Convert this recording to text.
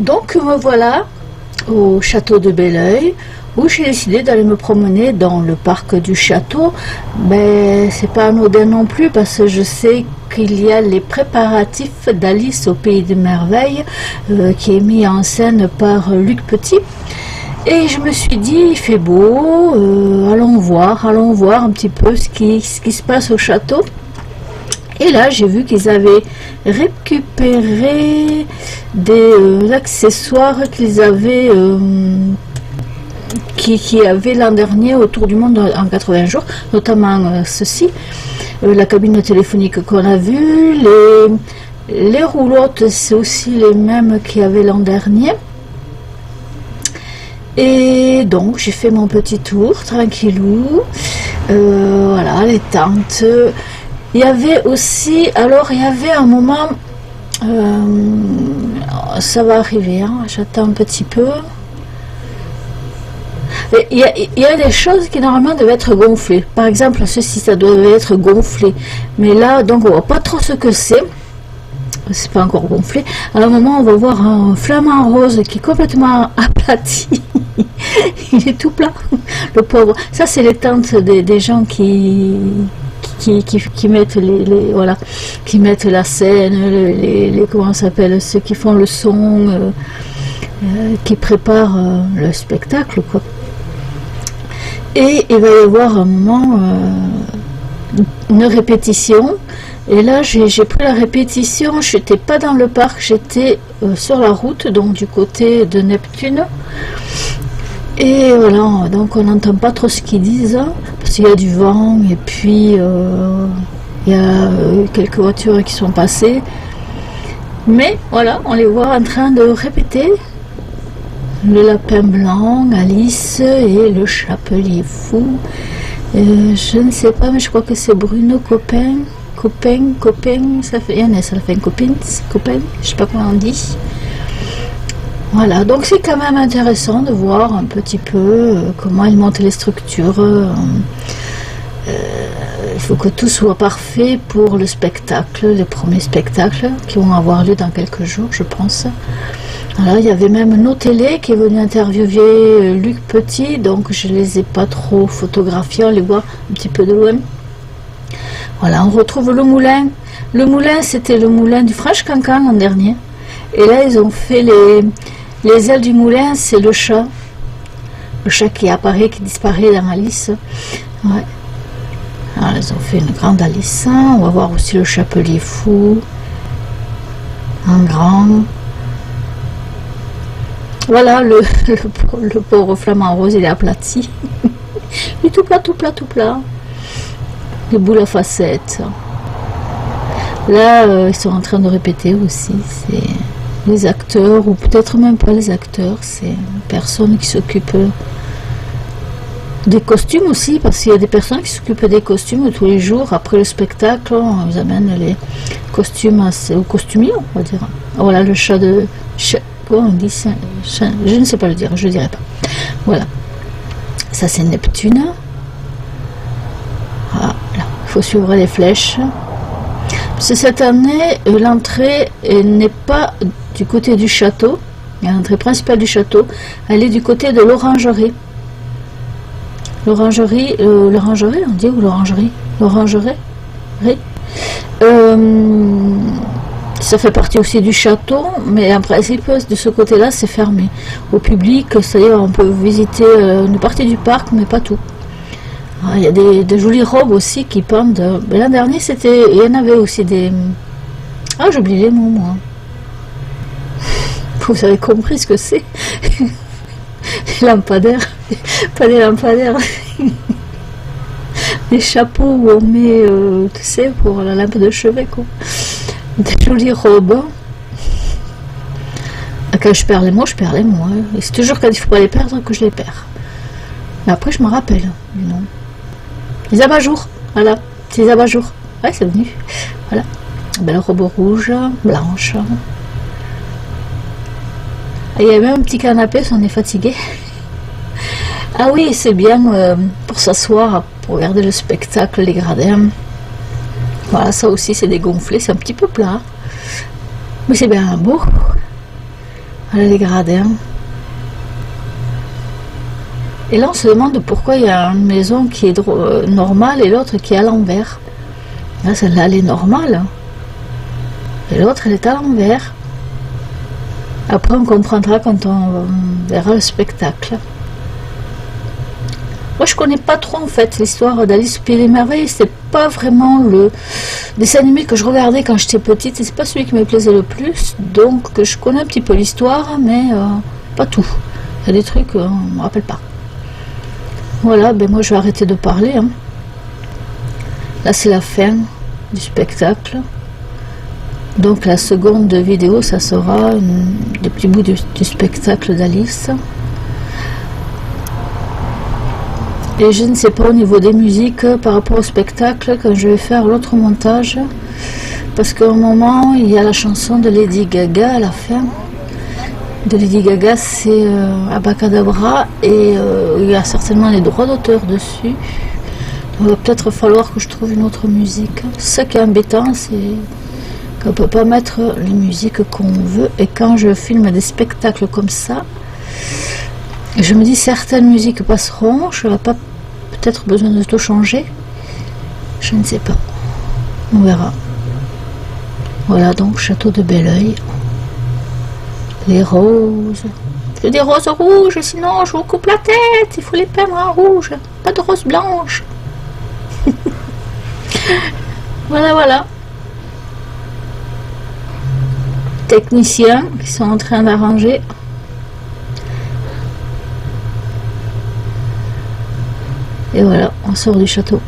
Donc me voilà au château de Belleuil, où j'ai décidé d'aller me promener dans le parc du château. Mais c'est pas anodin non plus, parce que je sais qu'il y a les préparatifs d'Alice au pays des merveilles, qui est mis en scène par Luc Petit. Et je me suis dit, il fait beau, allons voir un petit peu ce qui se passe au château. Et là, j'ai vu qu'ils avaient récupéré des accessoires qu'ils avaient, qui avaient l'an dernier autour du monde en 80 jours, notamment ceci, la cabine téléphonique qu'on a vue, les roulottes, c'est aussi les mêmes qu'il y avait l'an dernier. Et donc, j'ai fait mon petit tour, tranquillou, voilà, les tentes. Il y avait aussi, alors il y avait un moment, ça va arriver, hein, j'attends un petit peu. Il y a des choses qui normalement devaient être gonflées. Par exemple, ceci, ça devait être gonflé. Mais là, donc on voit pas trop ce que c'est. C'est pas encore gonflé. À un moment, on va voir un flamant rose qui est complètement aplati. Il est tout plat, le pauvre. Ça, c'est les tentes des gens qui mettent voilà, qui mettent la scène, comment ça s'appelle, ceux qui font le son, qui préparent le spectacle, quoi. Et il va y avoir un moment une répétition. Et là, j'ai pris la répétition. Je n'étais pas dans le parc, j'étais sur la route, donc du côté de Neptune. Et voilà, donc on n'entend pas trop ce qu'ils disent, parce qu'il y a du vent, et puis il y a quelques voitures qui sont passées. Mais voilà, on les voit en train de répéter le lapin blanc, Alice et le chapelier fou. Je ne sais pas, mais je crois que c'est Bruno Copain, ça fait un copain, je sais pas comment on dit. Voilà, donc c'est quand même intéressant de voir un petit peu comment ils montent les structures. Il faut que tout soit parfait pour le spectacle, les premiers spectacles qui vont avoir lieu dans quelques jours, je pense. Alors, il y avait même nos télé qui est venu interviewer Luc Petit, donc je ne les ai pas trop photographiés, on les voit un petit peu de loin. Voilà, on retrouve le moulin. Le moulin, c'était le moulin du Franche Cancan l'an dernier. Et là, ils ont fait les ailes du moulin, c'est le chat. Le chat qui apparaît, qui disparaît dans Alice. Ouais. Alors, ils ont fait une grande Alice. On va voir aussi le chapelier fou. En grand. Voilà, le pauvre flamant rose, il est aplati. Il est tout plat, tout plat, tout plat. Les boules à facettes. Là, ils sont en train de répéter aussi. C'est les acteurs, ou peut-être même pas les acteurs, c'est une personne qui s'occupe des costumes aussi, parce qu'il y a des personnes qui s'occupent des costumes tous les jours. Après le spectacle, on vous amène les costumes au costumier, on va dire. Voilà, le chat de... Comment on dit ça? Je ne sais pas le dire, je ne dirai pas. Voilà. Ça, c'est Neptune. Voilà. Il faut suivre les flèches. Parce que cette année, l'entrée n'est pas du côté du château. L'entrée principale du château, elle est du côté de l'orangerie. L'orangerie, on dit, ou l'orangerie? L'orangerie. Ça fait partie aussi du château, mais en principe, de ce côté-là, c'est fermé. Au public, c'est-à-dire on peut visiter une partie du parc, mais pas tout. Il y a des jolies robes aussi qui pendent. L'an dernier, il y en avait aussi des... Ah, j'oublie les mots, moi. Vous avez compris ce que c'est. Des lampadaires. Pas des lampadaires. Des chapeaux où on met, tu sais, pour la lampe de chevet, quoi. Des jolies robes. Quand je perds les mots, je perds les mots. Hein. Et c'est toujours quand il ne faut pas les perdre que je les perds. Mais après, je me rappelle du nom. Les abat-jours. Voilà. C'est les abat-jours. Ouais, c'est venu. Voilà. Belle robe rouge, blanche. Et il y a même un petit canapé si on est fatigué. Ah oui, c'est bien pour s'asseoir, pour regarder le spectacle, les gradins. Voilà, ça aussi c'est dégonflé, c'est un petit peu plat. Mais c'est bien beau. Voilà les gradins. Et là on se demande pourquoi il y a une maison qui est normale et l'autre qui est à l'envers. Là celle-là elle est normale. Et l'autre elle est à l'envers. Après on comprendra quand on verra le spectacle. Moi je connais pas trop en fait l'histoire d'Alice au Pays des Merveilles, c'est pas vraiment le dessin animé que je regardais quand j'étais petite, et c'est pas celui qui me plaisait le plus, donc je connais un petit peu l'histoire, mais pas tout. Il y a des trucs on me rappelle pas. Voilà, ben moi je vais arrêter de parler. Hein. Là c'est la fin du spectacle. Donc la seconde vidéo, ça sera des petits bouts du spectacle d'Alice. Et je ne sais pas au niveau des musiques par rapport au spectacle quand je vais faire l'autre montage. Parce qu'à un moment, il y a la chanson de Lady Gaga à la fin. De Lady Gaga, c'est Abacadabra. Et il y a certainement les droits d'auteur dessus. Il va peut-être falloir que je trouve une autre musique. Ce qui est embêtant, c'est qu'on ne peut pas mettre les musiques qu'on veut. Et quand je filme des spectacles comme ça, je me dis certaines musiques passeront, je n'aurai pas peut-être besoin de tout changer. Je ne sais pas. On verra. Voilà donc Château de Belleuil. Les roses. Je veux des roses rouges, sinon je vous coupe la tête. Il faut les peindre en rouge. Pas de roses blanches. Voilà, voilà. Techniciens qui sont en train d'arranger. Et voilà, on sort du château.